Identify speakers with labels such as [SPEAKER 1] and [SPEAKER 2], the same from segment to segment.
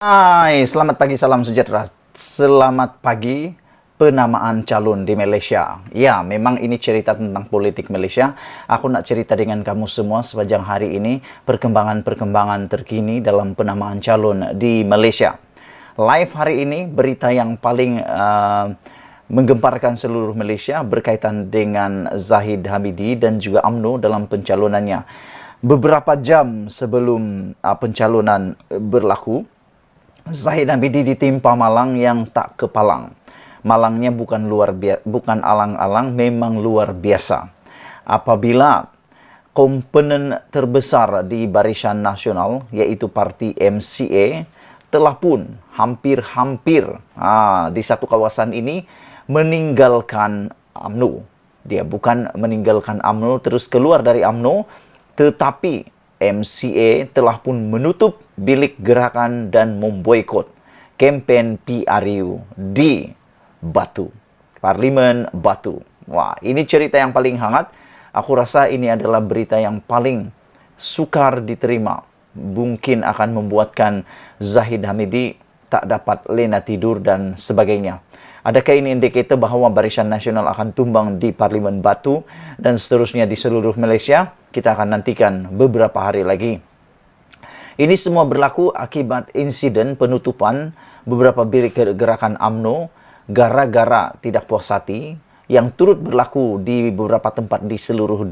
[SPEAKER 1] Hai, selamat pagi, salam sejahtera. Selamat pagi, penamaan calon di Malaysia. Ya, memang ini cerita tentang politik Malaysia. Aku nak cerita dengan kamu semua sepanjang hari ini perkembangan-perkembangan terkini dalam penamaan calon di Malaysia. Live hari ini, berita yang paling menggemparkan seluruh Malaysia berkaitan dengan Zahid Hamidi dan juga UMNO dalam pencalonannya. Beberapa jam sebelum pencalonan berlaku, Zahid Hamidi ditimpa malang yang tak kepalang. Malangnya bukan alang-alang, memang luar biasa. Apabila komponen terbesar di Barisan Nasional, yaitu parti MCA, telah pun hampir-hampir di satu kawasan ini meninggalkan UMNO. Dia bukan meninggalkan UMNO terus keluar dari UMNO, tetapi MCA telah pun menutup bilik gerakan dan memboikot kempen PRU di Batu, Parlimen Batu. Wah, ini cerita yang paling hangat. Aku rasa ini adalah berita yang paling sukar diterima. Mungkin akan membuatkan Zahid Hamidi tak dapat lena tidur dan sebagainya. Adakah ini indikator bahawa Barisan Nasional akan tumbang di Parlimen Batu dan seterusnya di seluruh Malaysia? Kita akan nantikan beberapa hari lagi. Ini semua berlaku akibat insiden penutupan beberapa bilik gerakan UMNO gara-gara tidak puas hati yang turut berlaku di beberapa tempat di seluruh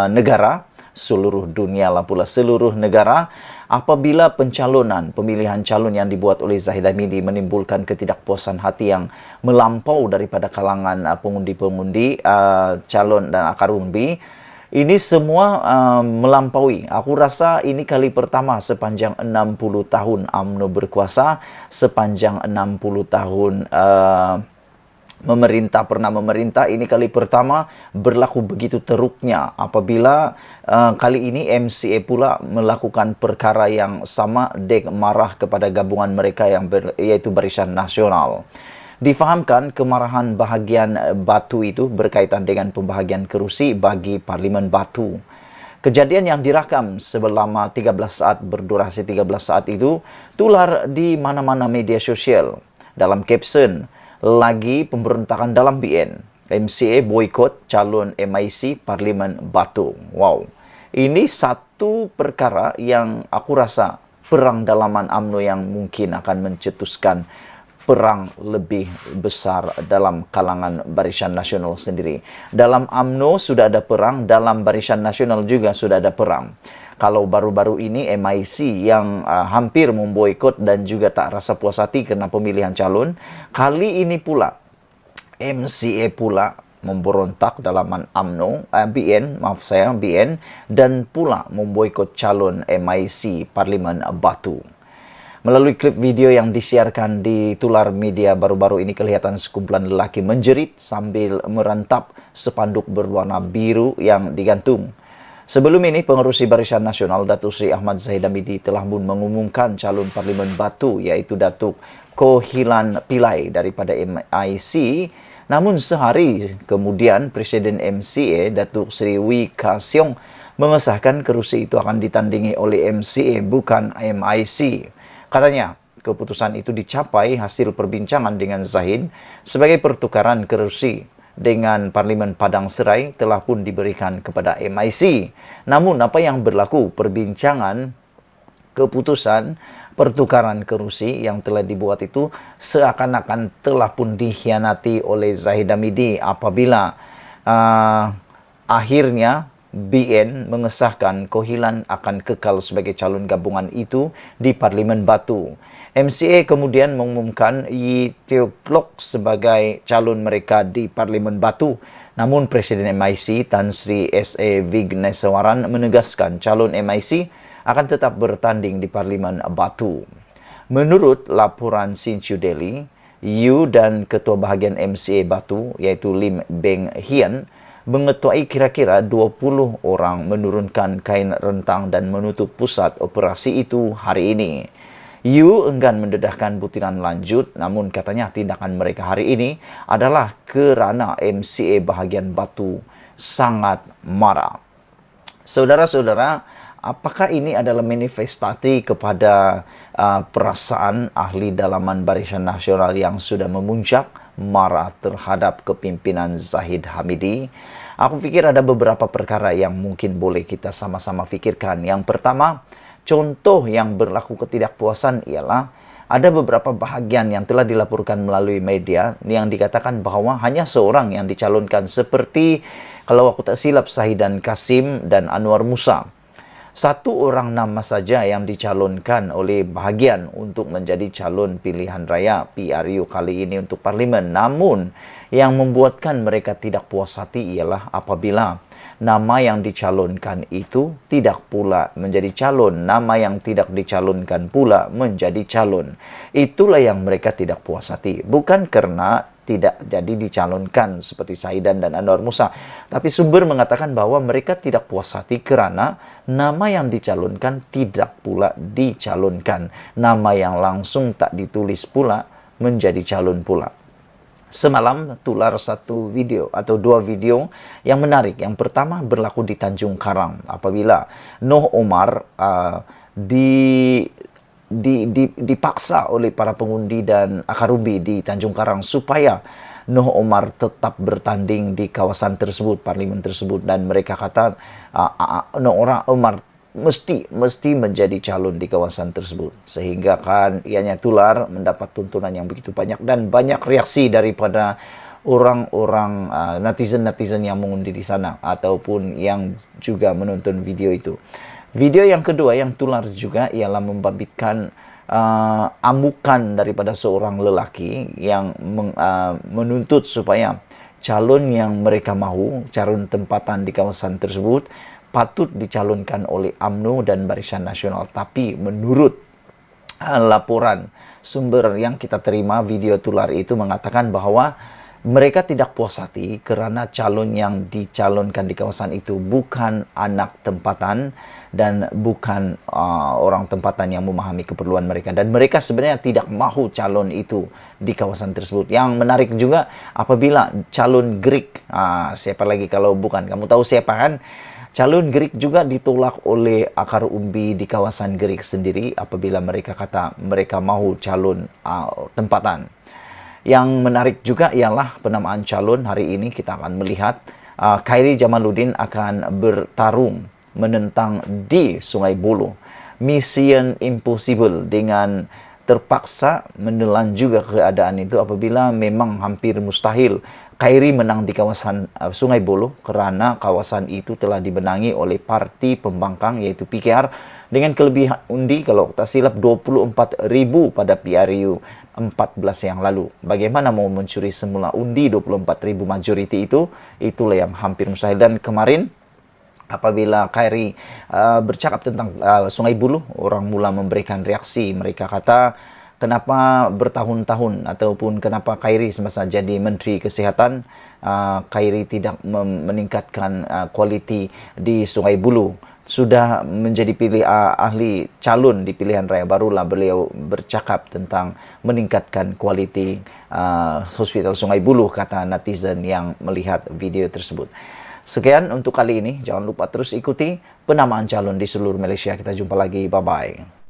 [SPEAKER 1] negara, seluruh dunia lah pula, seluruh negara, apabila pemilihan calon yang dibuat oleh Zahid Hamidi menimbulkan ketidakpuasan hati yang melampau daripada kalangan pengundi-pengundi, calon dan akar umbi. Ini semua melampaui. Aku rasa ini kali pertama sepanjang 60 tahun UMNO berkuasa, sepanjang 60 tahun pernah memerintah, ini kali pertama berlaku begitu teruknya apabila kali ini MCA pula melakukan perkara yang sama, dek marah kepada gabungan mereka yaitu Barisan Nasional. Difahamkan kemarahan bahagian Batu itu berkaitan dengan pembahagian kerusi bagi Parlimen Batu. Kejadian yang direkam selama 13 saat, berdurasi 13 saat itu tular di mana-mana media sosial. Dalam caption, lagi pemberontakan dalam BN. MCA boikot calon MIC Parlimen Batu. Wow. Ini satu perkara yang aku rasa perang dalaman UMNO yang mungkin akan mencetuskan perang lebih besar dalam kalangan Barisan Nasional sendiri. Dalam UMNO sudah ada perang, dalam Barisan Nasional juga sudah ada perang. Kalau baru-baru ini MIC yang hampir memboikot dan juga tak rasa puas hati karena pemilihan calon, kali ini pula MCA pula memberontak dalam UMNO, BN, dan pula memboikot calon MIC Parlimen Batu. Melalui klip video yang disiarkan di tular media baru-baru ini, kelihatan sekumpulan lelaki menjerit sambil merantap spanduk berwarna biru yang digantung. Sebelum ini, pengerusi Barisan Nasional Datuk Seri Ahmad Zahid Hamidi telah pun mengumumkan calon Parlimen Batu, yaitu Datuk Koh Hilan Pillai daripada MIC. Namun sehari kemudian, Presiden MCA Datuk Seri Wee Ka Siong mengesahkan kerusi itu akan ditandingi oleh MCA bukan MIC. Katanya, keputusan itu dicapai hasil perbincangan dengan Zahid sebagai pertukaran kerusi dengan Parlimen Padang Serai telah pun diberikan kepada MIC. Namun apa yang berlaku? Perbincangan keputusan pertukaran kerusi yang telah dibuat itu seakan-akan telah pun dikhianati oleh Zahid Hamidi apabila akhirnya BN mengesahkan Koh Hilan akan kekal sebagai calon gabungan itu di Parlimen Batu. MCA kemudian mengumumkan Yee Teow Look sebagai calon mereka di Parlimen Batu. Namun Presiden MIC Tan Sri S.A. Vignesawaran menegaskan calon MIC akan tetap bertanding di Parlimen Batu. Menurut laporan Sinchu Daily, Yu dan Ketua Bahagian MCA Batu yaitu Lim Beng Hian mengetuai kira-kira 20 orang menurunkan kain rentang dan menutup pusat operasi itu hari ini. Yu enggan mendedahkan butiran lanjut, namun katanya tindakan mereka hari ini adalah kerana MCA bahagian Batu sangat marah. Saudara-saudara, apakah ini adalah manifestasi kepada perasaan ahli dalaman Barisan Nasional yang sudah memuncak marah terhadap kepimpinan Zahid Hamidi? Aku pikir ada beberapa perkara yang mungkin boleh kita sama-sama fikirkan. Yang pertama, contoh yang berlaku ketidakpuasan ialah ada beberapa bahagian yang telah dilaporkan melalui media yang dikatakan bahwa hanya seorang yang dicalonkan, seperti kalau aku tak silap Sahidan Kasim dan Anwar Musa. Satu orang nama saja yang dicalonkan oleh bahagian untuk menjadi calon pilihan raya PRU kali ini untuk parlimen. Namun yang membuatkan mereka tidak puas hati ialah apabila nama yang dicalonkan itu tidak pula menjadi calon, nama yang tidak dicalonkan pula menjadi calon. Itulah yang mereka tidak puas hati. Bukan karena tidak jadi dicalonkan seperti Sahidan dan Anwar Musa, tapi sumber mengatakan bahwa mereka tidak puas hati kerana nama yang dicalonkan tidak pula dicalonkan. Nama yang langsung tak ditulis pula menjadi calon pula. Semalam tular satu video atau dua video yang menarik. Yang pertama berlaku di Tanjung Karang apabila Noh Omar dipaksa oleh para pengundi dan akar umbi di Tanjung Karang supaya Noh Omar tetap bertanding di kawasan tersebut, parlimen tersebut, dan mereka kata Noh Omar mesti menjadi calon di kawasan tersebut, sehingga kan ianya tular mendapat tuntunan yang begitu banyak dan banyak reaksi daripada orang-orang netizen-netizen yang mengundi di sana ataupun yang juga menonton video itu. Video yang kedua yang tular juga ialah membabitkan amukan daripada seorang lelaki yang menuntut supaya calon yang mereka mahu, calon tempatan di kawasan tersebut, patut dicalonkan oleh UMNO dan Barisan Nasional. Tapi menurut laporan sumber yang kita terima, video tular itu mengatakan bahwa mereka tidak puas hati kerana calon yang dicalonkan di kawasan itu bukan anak tempatan dan bukan orang tempatan yang memahami keperluan mereka. Dan mereka sebenarnya tidak mahu calon itu di kawasan tersebut. Yang menarik juga apabila calon Greek, siapa lagi kalau bukan, kamu tahu siapa kan? Calon Greek juga ditolak oleh akar umbi di kawasan Greek sendiri apabila mereka kata mereka mahu calon tempatan. Yang menarik juga ialah penamaan calon hari ini kita akan melihat Khairi Jamaluddin akan bertarung menentang di Sungai Buloh. Mission impossible, dengan terpaksa menelan juga keadaan itu apabila memang hampir mustahil Khairi menang di kawasan Sungai Buloh kerana kawasan itu telah dibenangi oleh parti pembangkang yaitu PKR dengan kelebihan undi kalau tak silap 24,000 pada PRU 14 yang lalu. Bagaimana mau mencuri semula undi 24,000 majoriti itu? Itulah yang hampir mustahil. Dan kemarin apabila Khairi bercakap tentang Sungai Buloh, orang mula memberikan reaksi. Mereka kata, kenapa bertahun-tahun ataupun kenapa Khairi semasa jadi Menteri Kesihatan, Khairi tidak meningkatkan kualiti di Sungai Buloh. Sudah menjadi ahli calon di pilihan raya, barulah beliau bercakap tentang meningkatkan kualiti Hospital Sungai Buloh, kata netizen yang melihat video tersebut. Sekian untuk kali ini. Jangan lupa terus ikuti penamaan calon di seluruh Malaysia. Kita jumpa lagi. Bye-bye.